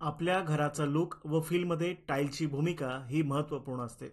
आपल्या घराचा लुक व फीलमध्ये टाईलची भूमिका ही महत्त्वपूर्ण असते.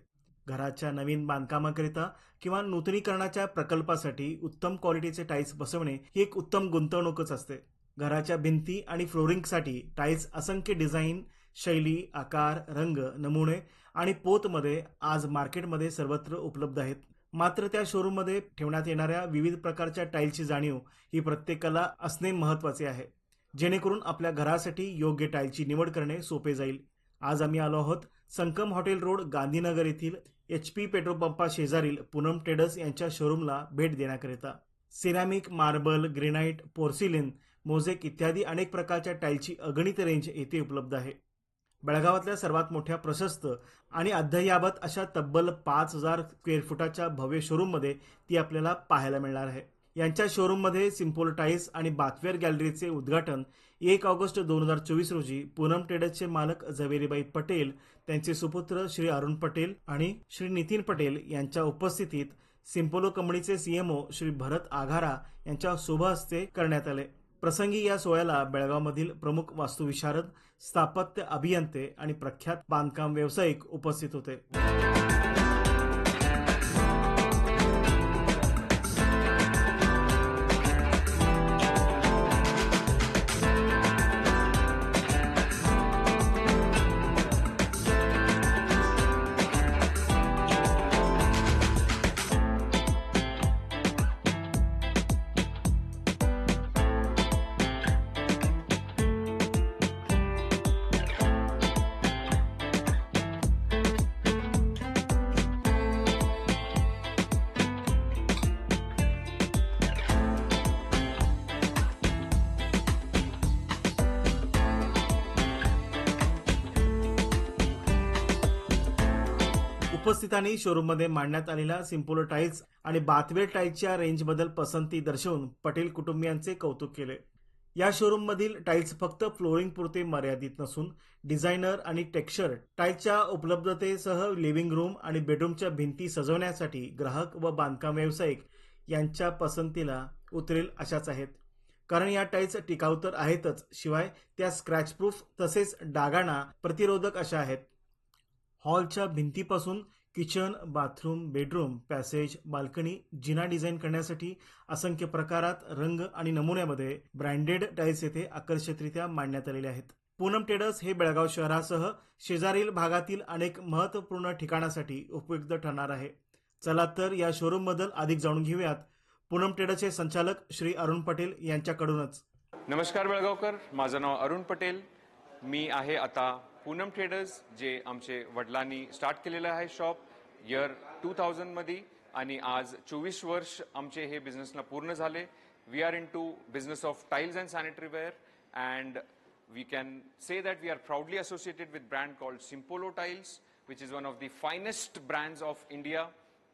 घराच्या नवीन बांधकामाकरिता किंवा नूतनीकरणाच्या प्रकल्पासाठी उत्तम क्वालिटीचे टाईल्स बसवणे ही एक उत्तम गुंतवणूकच असते. घराच्या भिंती आणि फ्लोरिंगसाठी टाईल्स असंख्य डिझाईन, शैली, आकार, रंग, नमुने आणि पोतमध्ये आज मार्केटमध्ये सर्वत्र उपलब्ध आहेत. मात्र त्या शोरूममध्ये ठेवण्यात येणाऱ्या विविध प्रकारच्या टाईल्सची जाणीव ही प्रत्येकाला असणे महत्त्वाचे आहे, जेणेकरून आपल्या घरासाठी योग्य टाईलची निवड करणे सोपे जाईल. आज आम्ही आलो आहोत संकम हॉटेल रोड, गांधीनगर येथील HP पेट्रोल पंपा शेजारील पूनम ट्रेडर्स यांच्या शोरूमला भेट देण्याकरिता. Ceramic, marble, granite, porcelain, mosaic इत्यादी अनेक प्रकारच्या टाईलची अगणित रेंज येथे उपलब्ध आहे. बेळगावातल्या सर्वात मोठ्या, प्रशस्त आणि अद्ययावत अशा तब्बल 5,000 स्क्वेअर फुटाच्या भव्य शोरूममध्ये ती आपल्याला पाहायला मिळणार आहे. यांच्या शोरूममध्ये सिम्पोल टाईल्स आणि बाथवेअर गॅलरीचे उद्घाटन 1 ऑगस्ट 2024 रोजी पूनम ट्रेडर्सचे मालक झवेरीबाई पटेल, त्यांचे सुपुत्र श्री अरुण पटेल आणि श्री नितीन पटेल यांच्या उपस्थितीत सिम्पोलो कंपनीचे CMO श्री भरत आघारा यांच्या शुभ हस्ते करण्यात आले. प्रसंगी या सोहळ्याला बेळगावमधील प्रमुख वास्तुविशारद, स्थापत्य अभियंते आणि प्रख्यात बांधकाम व्यावसायिक उपस्थित होते. उपस्थितांनी शोरूममध्ये मांडण्यात आलेल्या सिम्पोलो टाईल्स आणि बाथवेअर टाईल्सच्या रेंजबद्दल पसंती दर्शवून पटेल कुटुंबियांचे कौतुक केले. या शोरूममधील टाईल्स फक्त फ्लोरिंग पुरते मर्यादित नसून डिझायनर आणि टेक्स्चर टाईल्सच्या उपलब्धतेसह लिव्हिंग रूम आणि बेडरूमच्या भिंती सजवण्यासाठी ग्राहक व बांधकाम व्यावसायिक यांच्या पसंतीला उतरेल अशाच आहेत. कारण या टाईल्स टिकाऊ तर आहेतच, शिवाय त्या स्क्रॅच प्रूफ तसेच डागांना प्रतिरोधक अशा आहेत. हॉलच्या भिंतीपासून kitchen, bathroom, bedroom, passage, balcony, जिना डिझाईन करण्यासाठी असंख्य प्रकारात, रंग आणि नमुन्यामध्ये ब्रँडेड टाईल्स येथे आकर्षकरित्या मांडण्यात आलेले आहेत. पूनम ट्रेडर्स हे बेळगाव शहरासह शेजारील भागातील अनेक महत्त्वपूर्ण ठिकाणासाठी उपयुक्त ठरणार आहे. चला तर या शोरूमबद्दल अधिक जाणून घेऊयात पूनम ट्रेडर्सचे संचालक श्री अरुण पटेल यांच्याकडूनच. नमस्कार बेळगावकर, माझं नाव अरुण पटेल. मी आहे आता पूनम ट्रेडर्स, जे आमचे वडिलांनी स्टार्ट केलेलं आहे शॉप इयर 2000 मध्ये, आणि आज 24 वर्ष आमचे हे बिझनेसला पूर्ण झाले. We are into business of tiles and sanitary ware, and we can say that we are proudly associated with brand called Simpolo Tiles, which is one of the finest brands of India,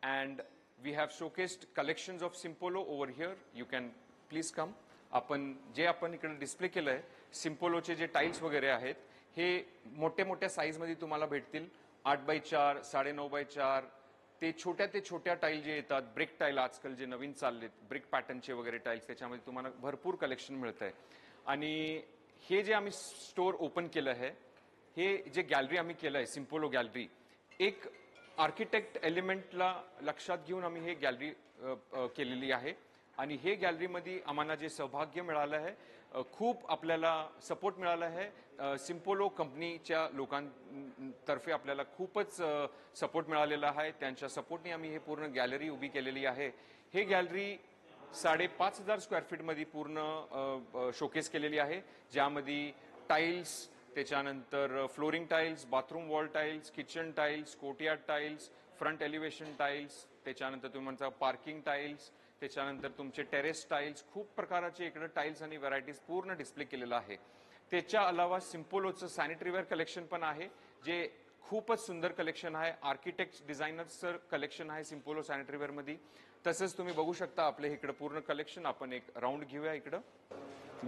and we have showcased collections of Simpolo over here. You can please come. आपण इकडे display केलंय सिम्पोलोचे जे tiles वगैरे आहेत, हे मोठे मोठ्या size मध्ये तुम्हाला भेटतील. 8x4, 9.5x4 ते छोट्या टाईल जे येतात, ब्रिक टाईल आजकाल जे नवीन चाललेत, ब्रिक पॅटर्नचे वगैरे टाईल्स, त्याच्यामध्ये तुम्हाला भरपूर कलेक्शन मिळतंय. आणि हे जे आम्ही स्टोर ओपन केलं आहे, हे जे गॅलरी आम्ही केलं आहे सिम्पोलो गॅलरी, एक आर्किटेक्ट एलिमेंटला लक्षात घेऊन आम्ही हे गॅलरी केलेली आहे. आणि हे गॅलरीमध्ये आम्हाला जे सौभाग्य मिळालं आहे, खूप आपल्याला सपोर्ट मिळाला आहे. सिम्पोलो कंपनीच्या लोकांतर्फे आपल्याला खूपच सपोर्ट मिळालेला आहे. त्यांच्या सपोर्टने आम्ही हे पूर्ण गॅलरी उभी केलेली आहे. हे गॅलरी 5,500 स्क्वेअर फीटमध्ये पूर्ण शोकेस केलेली आहे, ज्यामध्ये टाईल्स, त्याच्यानंतर flooring tiles, bathroom wall tiles, kitchen tiles, courtyard tiles, front elevation tiles, त्याच्यानंतर तुम्ही म्हणता पार्किंग टाईल्स, त्याच्यानंतर तुमचे टेरेस टाईल्स, खूप प्रकारचे इकडे टाईल्स आणि व्हरायटीज पूर्ण डिस्प्ले केलेला आहे. त्याच्या अलावा सिम्पोलोचं सॅनिटरी वेअर कलेक्शन पण आहे, जे खूपच सुंदर कलेक्शन आहे. आर्किटेक्ट डिझायनर्सचं कलेक्शन आहे सिम्पोलो सॅनिटरी वेअर मध्ये. तसंच तुम्ही बघू शकता आपले इकडे पूर्ण कलेक्शन. आपण एक राऊंड घेऊया. इकडं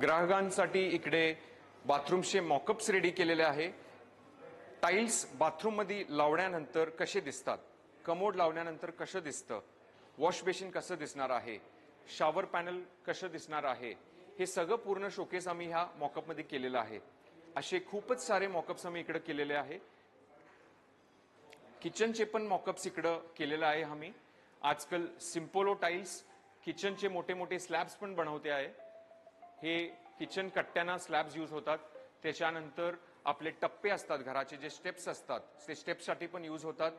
ग्राहकांसाठी इकडे बाथरूमचे मॉकअप्स रेडी केलेले आहे. टाईल्स बाथरूम मध्ये लावल्यानंतर कसे दिसतात, कमोड लावल्यानंतर कसं दिसतं, वॉश बेसिन कसं दिसणार आहे, शॉवर पॅनल कसं दिसणार आहे, हे सगळं पूर्ण शोकेस आम्ही ह्या मॉकअप मध्ये केलेलं आहे. असे खूपच सारे मॉकअप्स आम्ही इकडे केलेले आहे. किचनचे पण मॉकअप्स इकडं केलेलं आहे आम्ही. आजकाल सिम्पोलो टाइल्स किचनचे मोठे मोठे स्लॅब्स पण बनवते आहे. हे किचन कट्ट्यांना स्लॅब्स यूज होतात. त्याच्यानंतर आपले टप्पे असतात, घराचे जे स्टेप्स असतात ते स्टेप्ससाठी पण यूज होतात.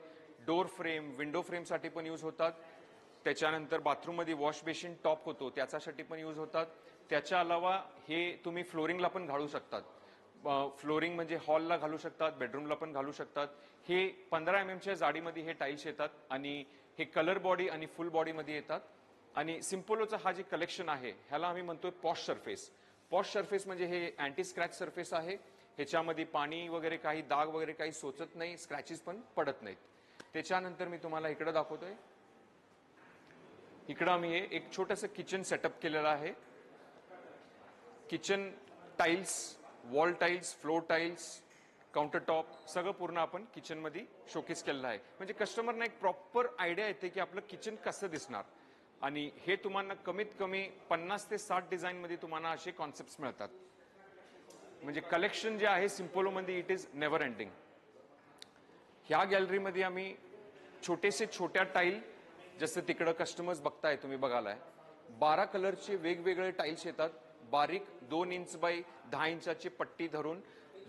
डोर फ्रेम, विंडो फ्रेमसाठी पण यूज होतात. त्याच्यानंतर बाथरूममध्ये वॉश बेसिन टॉप होतो त्याच्यासाठी पण यूज होतात. त्याच्या अलावा हे तुम्ही फ्लोरिंगला पण घालू शकतात. फ्लोरिंग म्हणजे हॉलला घालू शकतात, बेडरूमला पण घालू शकतात. हे 15 mm जाडीमध्ये हे टाईल्स येतात आणि हे कलर बॉडी आणि फुल बॉडीमध्ये येतात. आणि सिम्पोलोचा हा जे कलेक्शन आहे ह्याला आम्ही म्हणतोय पॉश सरफेस. पॉश सरफेस म्हणजे हे अँटी स्क्रॅच सरफेस आहे. ह्याच्यामध्ये पाणी वगैरे काही डाग वगैरे काही सोचत नाही, स्क्रॅचेस पण पडत नाहीत. त्याच्यानंतर मी तुम्हाला इकडे दाखवतोय. इकडं आम्ही एक छोटंसं किचन सेटअप केलेलं आहे. Kitchen tiles, wall tiles, floor tiles, counter top सगळं पूर्ण आपण किचन मध्ये शोकेस केलेलं आहे. म्हणजे कस्टमरना एक प्रॉपर आयडिया येते की आपलं किचन कसं दिसणार. आणि हे तुम्हाला कमीत कमी 50 ते 60 डिझाईन मध्ये तुम्हाला असे कॉन्सेप्ट्स मिळतात. म्हणजे कलेक्शन जे आहे सिम्पोलो मध्ये इट इज नेव्हर एंडिंग. ह्या गॅलरीमध्ये आम्ही छोटेसे छोट्या टाईल, जसं तिकडं कस्टमर्स बघताय तुम्ही बघालाय, 12 कलरचे वेगवेगळे टाईल्स येतात. बारीक 2 इंच बाय 10 इंचाची पट्टी धरून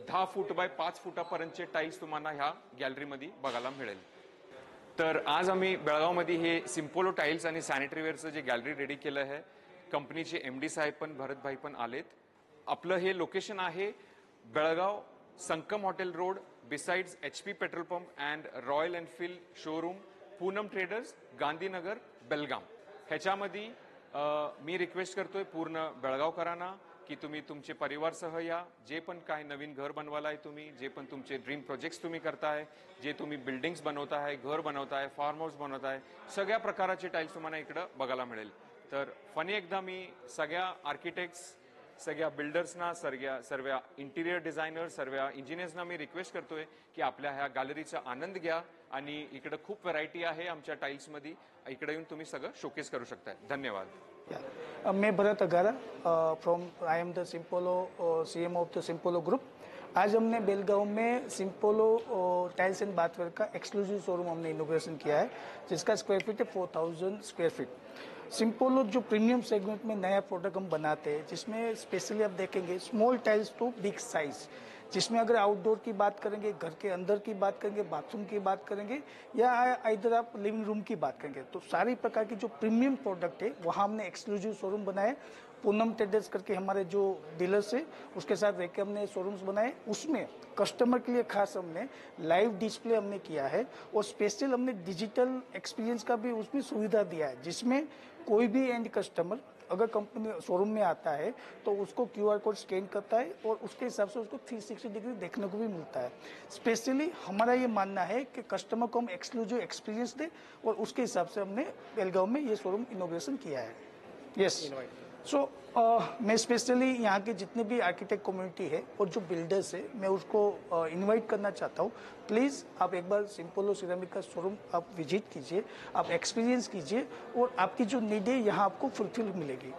10 फूट बाय 5 फुटापर्यंतचे टाईल्स तुम्हाला ह्या गॅलरीमध्ये बघायला मिळेल. तर आज आम्ही बेळगावमध्ये हे सिम्पोलो टाईल्स आणि सॅनिटरी वेअरचं जे गॅलरी रेडी केलं आहे. कंपनीचे MD साहेब पण भरतभाई पण आलेत. आपलं हे लोकेशन आहे Belgaum Sankam hotel road besides HP petrol pump and Royal Enfield showroom, Poonam Traders, Gandhinagar, Belgaum. ह्याच्यामध्ये मी रिक्वेस्ट करतोय पूर्ण बेळगावकरांना की तुम्ही तुमचे परिवारसह या. जे पण काय नवीन घर बनवायलाय तुम्ही, जे पण तुमचे ड्रीम प्रोजेक्ट्स तुम्ही करताय, जे तुम्ही बिल्डिंग्स बनवताय, घर बनवताय, फार्म हाऊस बनवताय, सगळ्या प्रकारचे टाईल्स तुम्हाला इकडं बघायला मिळेल. तर फनी एकदा मी सगळ्या आर्किटेक्ट्स, सगळ्या बिल्डर्सना, सर्व इंटिरियर डिझायनर, सर्व इंजिनियर्सना मी रिक्वेस्ट करतोय की आपल्या ह्या गॅलरीचा आनंद घ्या. आणि इकडे खूप व्हरायटी आहे आमच्या टाईल्समध्ये. इकडे येऊन तुम्ही सगळं शोकेस करू शकताय. धन्यवाद. मैं Bharat Agara I am the Simpolo CM of the Simpolo group. आज हमने बेलगांव में सिम्पोलो टाइल्स एंड बाथवेयर का एक्सक्लूसिव शोरूम हमने इनोग्रेशन किया है, जिसका स्क्वायर फीट है 4000 स्क्वायर फीट. सिम्पोलो जो प्रीमियम सेगमेंट में नया प्रोडक्ट हम बनाते हैं, जिसमें स्पेशली आप देखेंगे small tiles to big size, जिसमें अगर आउटडोर की बात करेंगे, घर के अंदर की बात करेंगे, बाथरूम की बात करेंगे, या इधर आप लिविंग रूम की बात करेंगे, तो सारी प्रकार की जो प्रीमियम प्रोडक्ट है वहाँ हमने एक्सक्लूसिव शोरूम बनाए. पूनम ट्रेडर्स करके हमारे जो डीलर्स है उसके साथ रहकर हमने शोरूम्स बनाए. उसमें कस्टमर के लिए खास हमने लाइव डिस्प्ले हमने किया है और स्पेशल हमने डिजिटल एक्सपीरियंस का भी उसमें सुविधा दिया है, जिसमें कोई भी एंड कस्टमर अगर कंपनी शोरूम में आता है तो उसको QR कोड स्कैन करता है और उसके हिसाब से उसको 360 डिग्री देखने को भी मिलता है. स्पेशली हमारा ये मानना है कि कस्टमर को हम एक्सक्लूसिव एक्सपीरियंस दें और उसके हिसाब से हमने बेलगांव में ये शोरूम इनोग्रेशन किया है. यस, सो मैं स्पेशली यहाँ के जितने भी आर्किटेक्ट कम्युनिटी है और जो बिल्डर्स है, मैं उसको इनवाइट करना चाहता हूँ. प्लीज़ आप एक बार सिम्पोलो सिरेमिक का शोरूम आप विजिट कीजिए, आप एक्सपीरियंस कीजिए और आपकी जो नीड है यहाँ आपको फुलफिल मिलेगी.